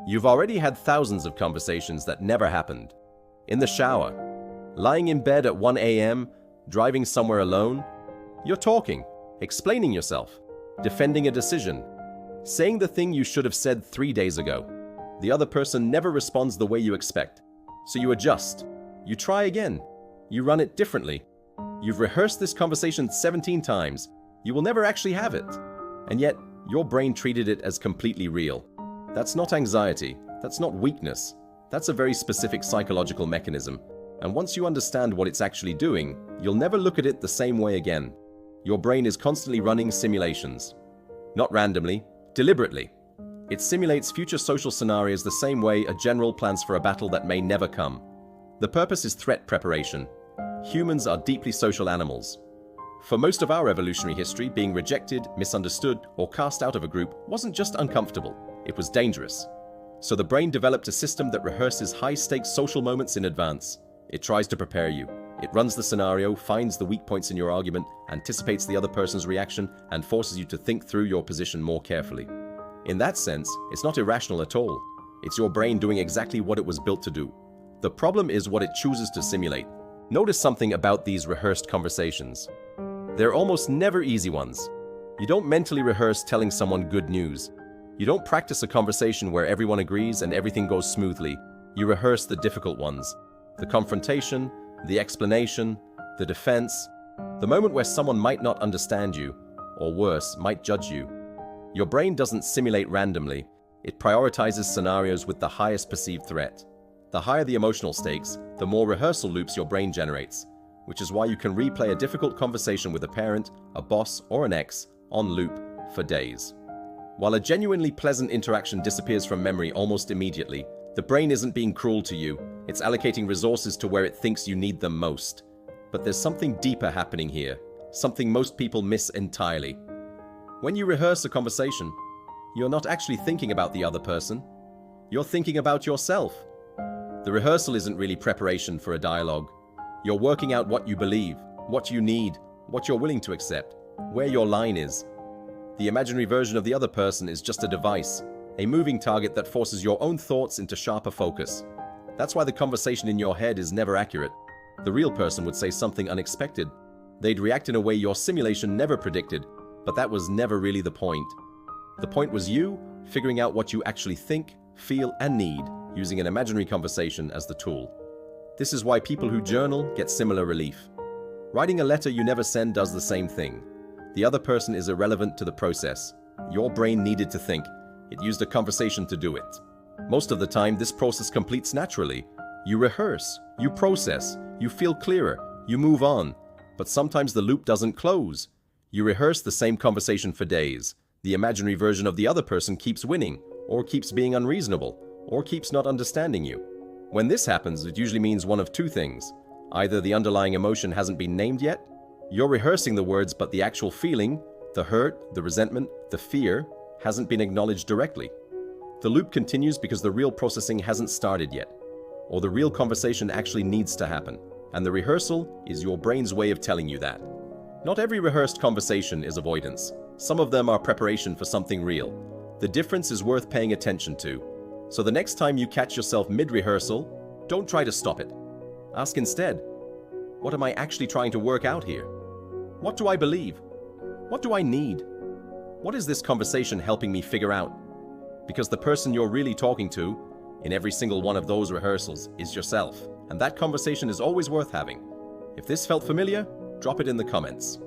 You've already had thousands of conversations that never happened. In the shower, lying in bed at 1 a.m., driving somewhere alone. You're talking, explaining yourself, defending a decision, saying the thing you should have said 3 days ago. The other person never responds the way you expect. So you adjust. You try again. You run it differently. You've rehearsed this conversation 17 times. You will never actually have it. And yet, your brain treated it as completely real. That's not anxiety. That's not weakness. That's a very specific psychological mechanism. And once you understand what it's actually doing, you'll never look at it the same way again. Your brain is constantly running simulations. Not randomly, deliberately. It simulates future social scenarios the same way a general plans for a battle that may never come. The purpose is threat preparation. Humans are deeply social animals. For most of our evolutionary history, being rejected, misunderstood, or cast out of a group wasn't just uncomfortable, it was dangerous. So the brain developed a system that rehearses high-stakes social moments in advance. It tries to prepare you. It runs the scenario, finds the weak points in your argument, anticipates the other person's reaction, and forces you to think through your position more carefully. In that sense, it's not irrational at all. It's your brain doing exactly what it was built to do. The problem is what it chooses to simulate. Notice something about these rehearsed conversations. They're almost never easy ones. You don't mentally rehearse telling someone good news. You don't practice a conversation where everyone agrees and everything goes smoothly. You rehearse the difficult ones. The confrontation, the explanation, the defense, the moment where someone might not understand you, or worse, might judge you. Your brain doesn't simulate randomly. It prioritizes scenarios with the highest perceived threat. The higher the emotional stakes, the more rehearsal loops your brain generates, which is why you can replay a difficult conversation with a parent, a boss, or an ex on loop for days. While a genuinely pleasant interaction disappears from memory almost immediately, the brain isn't being cruel to you. It's allocating resources to where it thinks you need them most. But there's something deeper happening here, something most people miss entirely. When you rehearse a conversation, you're not actually thinking about the other person. You're thinking about yourself. The rehearsal isn't really preparation for a dialogue. You're working out what you believe, what you need, what you're willing to accept, where your line is. The imaginary version of the other person is just a device, a moving target that forces your own thoughts into sharper focus. That's why the conversation in your head is never accurate. The real person would say something unexpected. They'd react in a way your simulation never predicted, but that was never really the point. The point was you figuring out what you actually think, feel, and need, using an imaginary conversation as the tool. This is why people who journal get similar relief. Writing a letter you never send does the same thing. The other person is irrelevant to the process. Your brain needed to think. It used a conversation to do it. Most of the time, this process completes naturally. You rehearse, you process, you feel clearer, you move on. But sometimes the loop doesn't close. You rehearse the same conversation for days. The imaginary version of the other person keeps winning, or keeps being unreasonable, or keeps not understanding you. When this happens, it usually means one of two things. Either the underlying emotion hasn't been named yet, you're rehearsing the words, but the actual feeling, the hurt, the resentment, the fear, hasn't been acknowledged directly. The loop continues because the real processing hasn't started yet, or the real conversation actually needs to happen, and the rehearsal is your brain's way of telling you that. Not every rehearsed conversation is avoidance. Some of them are preparation for something real. The difference is worth paying attention to. So the next time you catch yourself mid-rehearsal, don't try to stop it. Ask instead, what am I actually trying to work out here? What do I believe? What do I need? What is this conversation helping me figure out? Because the person you're really talking to, in every single one of those rehearsals, is yourself. And that conversation is always worth having. If this felt familiar, drop it in the comments.